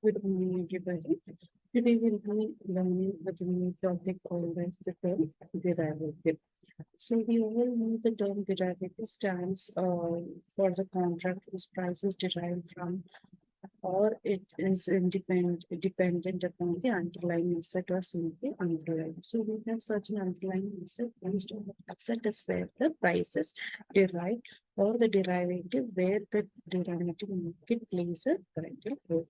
Good morning, everybody. Today we'll be learning a new topic called as the term derivative. So we all know the term derivative stands for the contract whose price is derived from or it is dependent upon the underlying asset or simply underlying. So we have certain underlying asset based on the asset is where the price is derived or the derivative where the derivative market plays a vital role.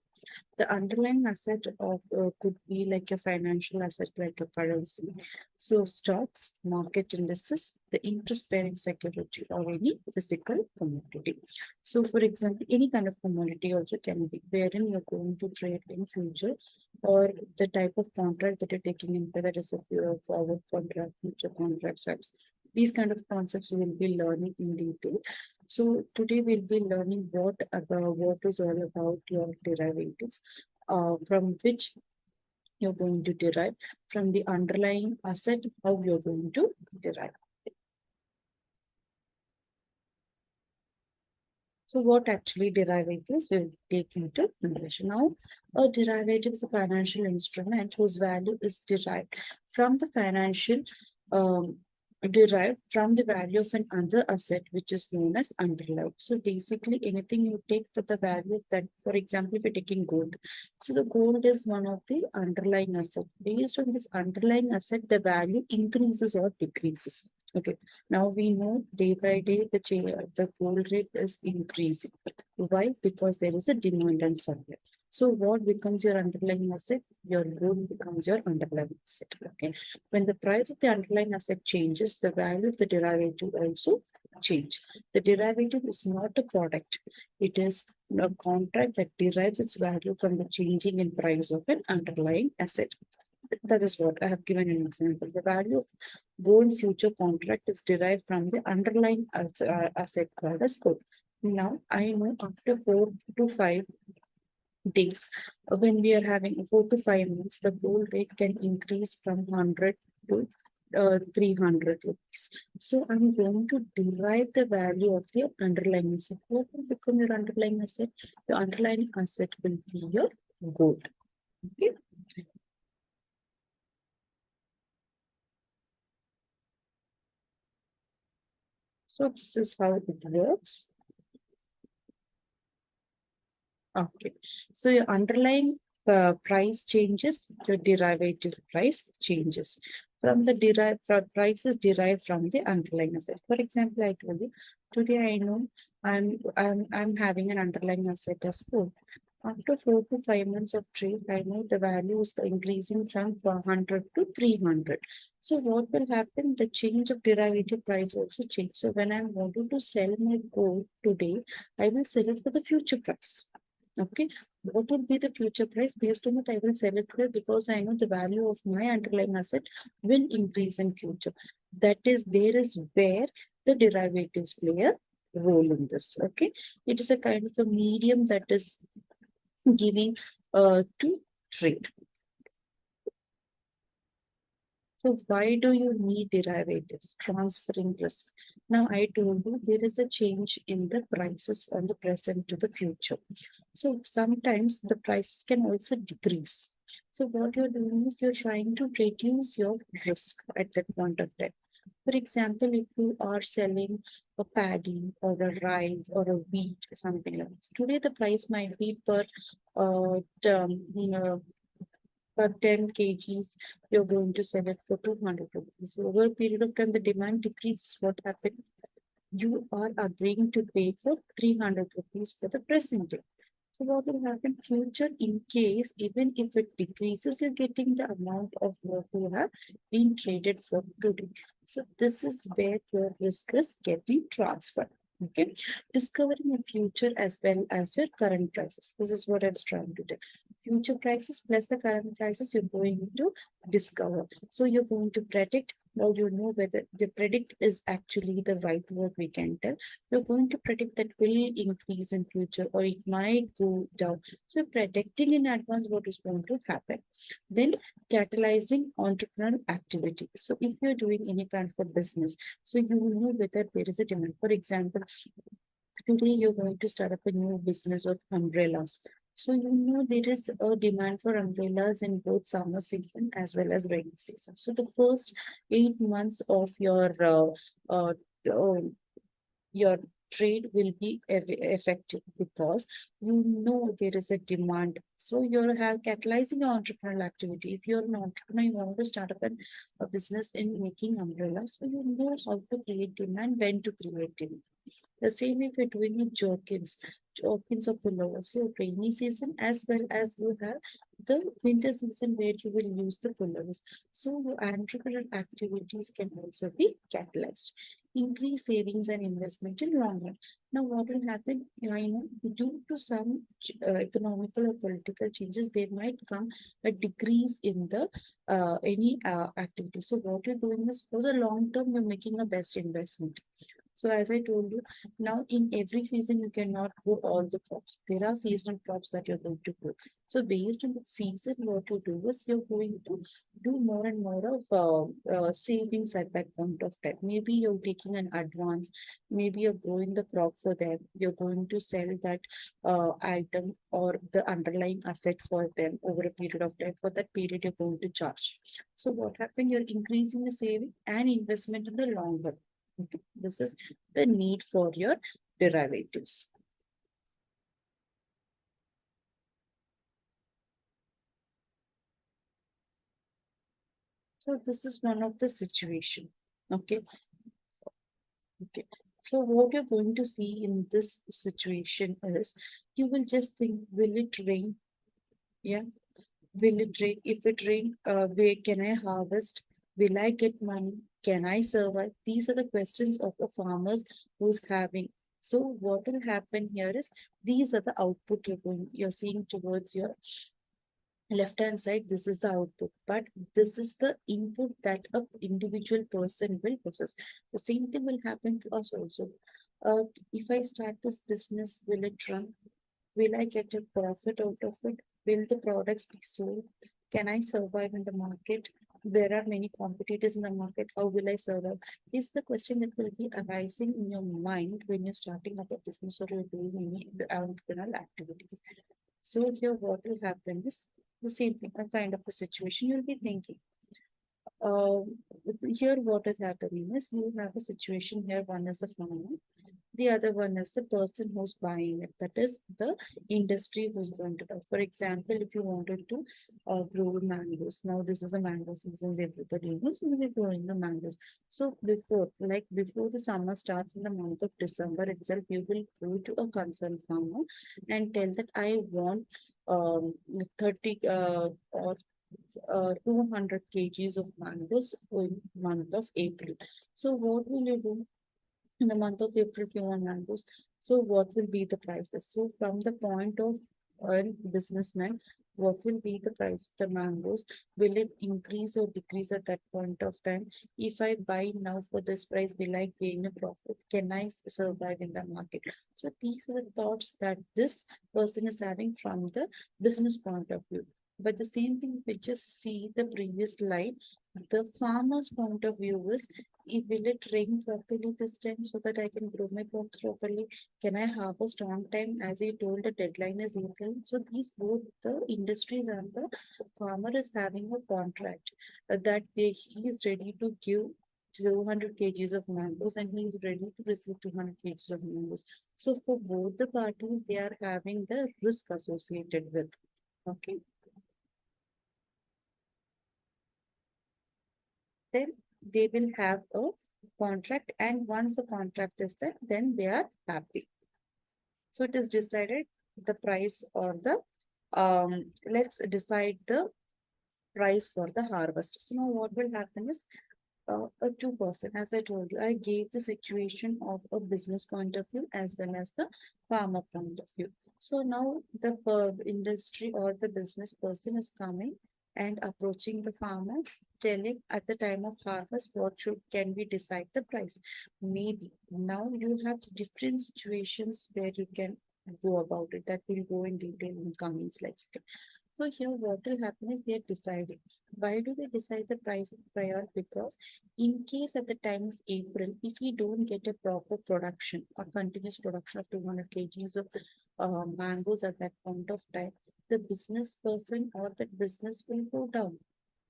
The underlying asset of could be like a financial asset, like a currency. So stocks, market indices, the interest-bearing security, or any physical commodity. So, for example, any kind of commodity also can be wherein you're going to trade in future, or the type of contract that you're taking into that is a forward contract, future contract types. These kind of concepts we will be learning in detail. So today we'll be learning what is all about your derivatives, from which you're going to derive, from the underlying asset, how you're going to derive. So what actually derivatives will take into consideration. Now, a derivative is a financial instrument whose value is from the financial um, derived from the value of an other asset which is known as underlying. So basically anything you take for the value of that, for example, if you're taking gold. So the gold is one of the underlying asset. Based on this underlying asset, the value increases or decreases. Okay. Now we know day by day the gold rate is increasing. Why? Because there is a demand and supply. So what becomes your underlying asset? Your gold becomes your underlying asset. Okay. When the price of the underlying asset changes, the value of the derivative also change. The derivative is not a product. It is a contract that derives its value from the changing in price of an underlying asset. That is what I have given an example. The value of gold future contract is derived from the underlying asset called as gold. Now, I know after 4 to 5 days, when we are having 4 to 5 months, the gold rate can increase from 100 to 300 rupees. So I'm going to derive the value of the underlying asset. What will become your underlying asset? The underlying asset will be your gold. Okay. So this is how it works. Okay. So your underlying price changes, your derivative price changes. From the prices derived from the underlying asset. For example, I told you today I know I'm having an underlying asset as gold. After 4 to 5 months of trade, I know the value is increasing from 400 to 300. So what will happen? The change of derivative price also change. So when I'm wanting to sell my gold today, I will sell it for the future price. Okay, what would be the future price? Based on it, I will sell it today because I know the value of my underlying asset will increase in future. That is, there is where the derivatives play a role in this. Okay, it is a kind of a medium that is giving to trade. So why do you need derivatives? Transferring risk. Now I told you there is a change in the prices from the present to the future. So sometimes the prices can also decrease. So what you're doing is you're trying to reduce your risk at that point of time. For example, if you are selling a paddy or a rice or a wheat, something like this. Today the price might be per you know, for 10 kgs, you're going to sell it for 200 rupees. So over a period of time, the demand decreases. What happened? You are agreeing to pay for 300 rupees for the present day. So what will happen future in case even if it decreases, you're getting the amount of what you have been traded for today. So this is where your risk is getting transferred. Okay, discovering a future as well as your current prices. This is what I was trying to do. Future prices plus the current prices you're going to discover. So you're going to predict, or you know whether the predict is actually the right word we can tell. You're going to predict that will increase in future or it might go down. So predicting in advance what is going to happen. Then catalyzing entrepreneurial activity. So if you're doing any kind of a business, so you will know whether there is a demand. For example, today you're going to start up a new business of umbrellas. So you know there is a demand for umbrellas in both summer season as well as rainy season. So the first 8 months of uh, uh, your trade will be effective because you know there is a demand. So you're catalyzing your entrepreneurial activity. If you're an entrepreneur, you want to start up a business in making umbrellas, so you know how to create demand, when to create demand. The same if you're doing a jerkins or pullovers. So rainy season as well as you have the winter season where you will use the pullovers. So your entrepreneurial activities can also be catalyzed. Increase savings and investment in long run. Now, what will happen? Due to some economical or political changes, there might come a decrease in the any activity. So, what you're doing is for the long term, you're making a best investment. So as I told you, now in every season you cannot grow all the crops. There are seasonal crops that you're going to grow. So based on the season, what you do is you're going to do more and more of savings at that point of time. Maybe you're taking an advance. Maybe you're growing the crop for them. You're going to sell that item or the underlying asset for them over a period of time. For that period, you're going to charge. So what happened? You're increasing the saving and investment in the long run. Okay. This is the need for your derivatives. So this is one of the situation. Okay. Okay. So what you're going to see in this situation is you will just think, will it rain? Yeah. Will it rain? If it rain, where can I harvest? Will I get money? Can I survive? These are the questions of a farmers who's having. So what will happen here is these are the output you're seeing towards your left hand side. This is the output, but this is the input that a individual person will process. The same thing will happen to us also. If I start this business, will it run? Will I get a profit out of it? Will the products be sold? Can I survive in the market? There are many competitors in the market. How will I survive? Is the question that will be arising in your mind when you're starting up a business or you're doing any entrepreneurial activities. So here what will happen is the same thing, a kind of a situation you'll be thinking. Uh, Here what is happening is you have a situation here, one is the farmer, the other one is the person who's buying it. That is the industry who's going to buy. For example, if you wanted to grow mangoes, now this is the mango season, everybody knows, you will be growing the mangoes. So before the summer starts in the month of December itself, you will go to a concerned farmer and tell that I want 30 or 200 kgs of mangoes in month of April. So what will you do? In the month of April, if you want mangoes, so what will be the prices? So from the point of a businessman, what will be the price of the mangoes? Will it increase or decrease at that point of time? If I buy now for this price, will I gain a profit? Can I survive in the market? So these are the thoughts that this person is having from the business point of view. But the same thing, we just see the previous slide. The farmer's point of view is, will it rain properly this time so that I can grow my crops properly? Can I harvest on time? As you told, the deadline is April. So these both the industries and the farmer is having a contract that he is ready to give 200 kgs of mangoes and he is ready to receive 200 kgs of mangoes. So for both the parties, they are having the risk associated with. Okay. Then they will have a contract, and once the contract is set, then they are happy. So it is decided the price or the let's decide the price for the harvest. So now what will happen is a two-person, as I told you, I gave the situation of a business point of view as well as the farmer point of view. So now the industry or the business person is coming and approaching the farmer, telling at the time of harvest what should can we decide the price. Maybe now you have different situations where you can go about it. That will go in detail in coming slides. Okay. So here what will happen is they are deciding. Why do they decide the price prior? Because in case at the time of April, if we don't get a proper production or continuous production of 200 kgs of mangoes at that point of time, the business person or that business will go down.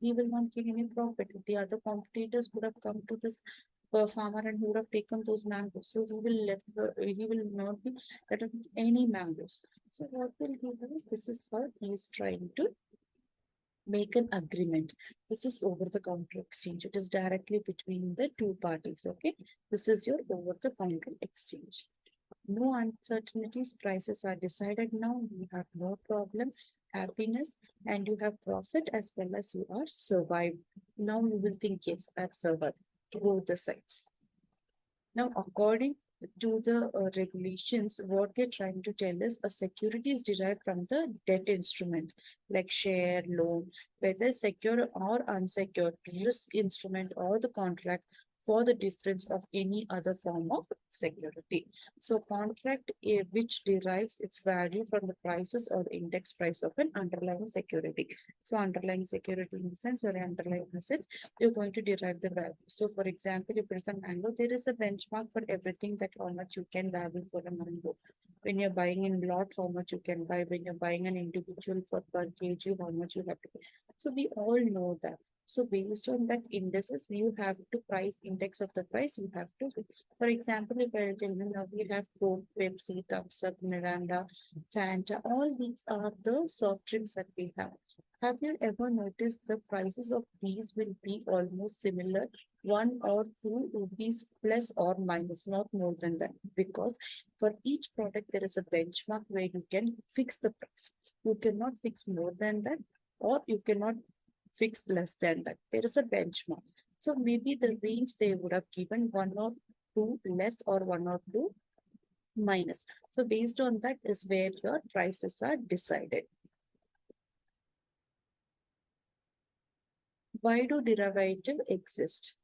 He will not gain any profit. The other competitors would have come to this farmer and he would have taken those mangoes. So he will not be getting any mangoes. So what will he do is this is how he is trying to make an agreement. This is over the counter exchange. It is directly between the two parties. Okay. This is your over the counter exchange. No uncertainties, prices are decided now. You have no problem, happiness, and you have profit as well as you are survived. Now you will think, yes, I've survived. Both the sides. Now, according to the regulations, what they're trying to tell us, a security is derived from the debt instrument like share, loan, whether secure or unsecured, risk instrument or the contract for the difference of any other form of security. So, contract which derives its value from the prices or the index price of an underlying security. So, underlying security in the sense or underlying assets you're going to derive the value. So, for example, if it's a mango, there is a benchmark for everything that how much you can value for a mango. When you're buying in lot, how much you can buy. When you're buying an individual for per kg, how much you have to pay. So, we all know that. So, based on that indices, you have to price index of the price you have to do. For example, if I tell you now we have Coke, Pepsi, Thumbs Up, Miranda, Fanta, all these are the soft drinks that we have. Have you ever noticed the prices of these will be almost similar, 1 or 2 rupees plus or minus, not more than that, because for each product there is a benchmark where you can fix the price. You cannot fix more than that, or you cannot fix less than that. There is a benchmark. So maybe the range they would have given 1 or 2 less or 1 or 2 minus. So based on that is where your prices are decided. Why do derivative exist?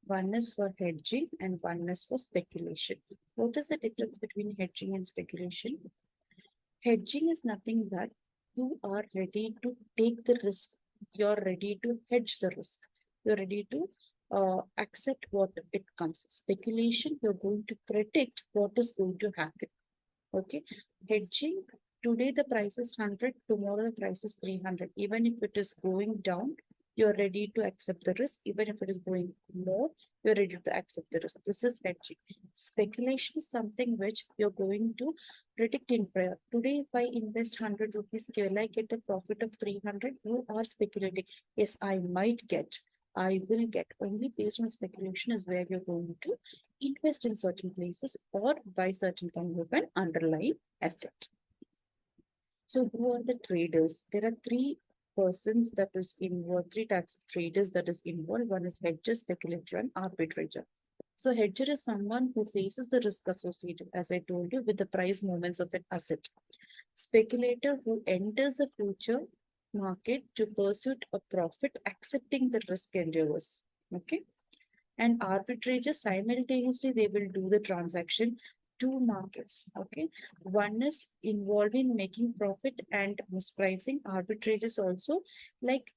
One is for hedging and one is for speculation. What is the difference between hedging and speculation? Hedging is nothing but you are ready to take the risk. You're ready to hedge the risk. You're ready to accept what it comes. Speculation, you're going to predict what is going to happen. Okay. Hedging, today the price is 100, tomorrow the price is 300. Even if it is going down, you're ready to accept the risk. Even if it is going more, you're ready to accept the risk. This is hedging. Speculation is something which you're going to predict in prayer. Today, if I invest 100 rupees, will I get a profit of 300? You are speculating. Yes, I might get. I will get. Only based on speculation is where you're going to invest in certain places or buy certain kind of an underlying asset. So who are the traders? There are persons that is involved, three types of traders that is involved. One is hedger, speculator, and arbitrator. So hedger is someone who faces the risk associated, as I told you, with the price movements of an asset. Speculator who enters the future market to pursue a profit, accepting the risk endeavors. Okay. And arbitrators simultaneously they will do the transaction two markets. Okay, one is involved in making profit and mispricing. Arbitrators also, like,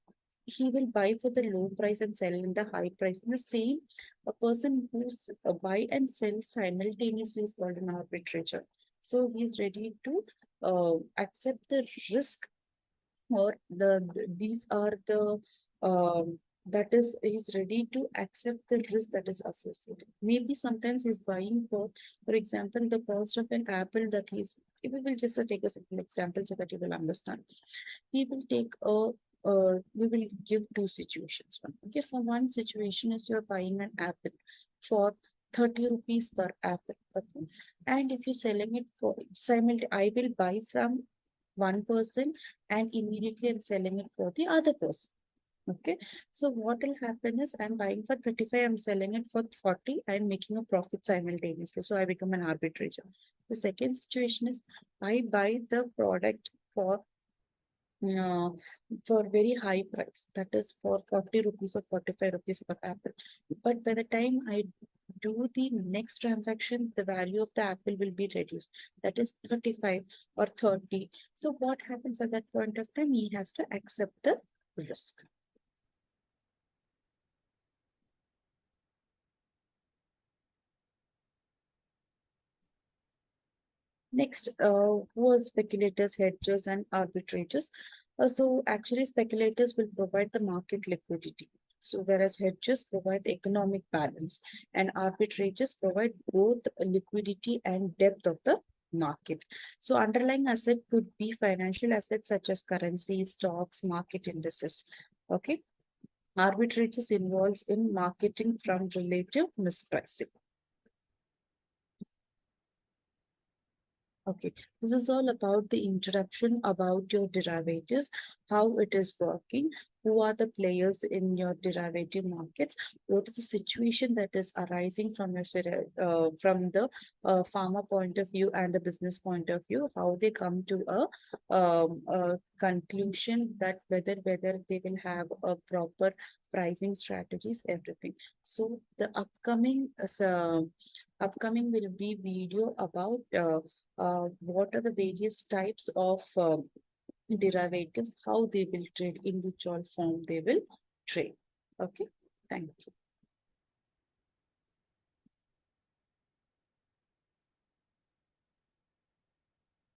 he will buy for the low price and sell in the high price. In the same, a person who's buy and sell simultaneously is called an arbitrator. So he's ready to accept the risk, or these are the that is he's ready to accept the risk that is associated. Maybe sometimes he's buying for example, the cost of an apple that he's, we will just take a simple example so that you will understand. He will take we will give two situations. One, okay, for one situation is you're buying an apple for 30 rupees per apple. Okay, and if you're selling it for simultaneously, I will buy from one person and immediately I'm selling it for the other person. Okay, so what will happen is I'm buying for 35, I'm selling it for 40, I'm making a profit simultaneously. So I become an arbitrator. The second situation is I buy the product uh, for very high price, that is for 40 rupees or 45 rupees per apple. But by the time I do the next transaction, the value of the apple will be reduced. That is 35 or 30. So what happens at that point of time? He has to accept the risk. Next, who are speculators, hedgers, and arbitrators? So actually, speculators will provide the market liquidity. So whereas hedgers provide economic balance, and arbitrators provide both liquidity and depth of the market. So underlying asset could be financial assets such as currency, stocks, market indices. Okay. Arbitrators involves in marketing from relative mispricing. Okay, this is all about the introduction about your derivatives, how it is working, who are the players in your derivative markets, what is the situation that is arising from your from the farmer point of view and the business point of view, how they come to a conclusion that whether they will have a proper pricing strategies, everything. So the upcoming will be video about what are the various types of derivatives, how they will trade, in which all form they will trade. Okay, thank you.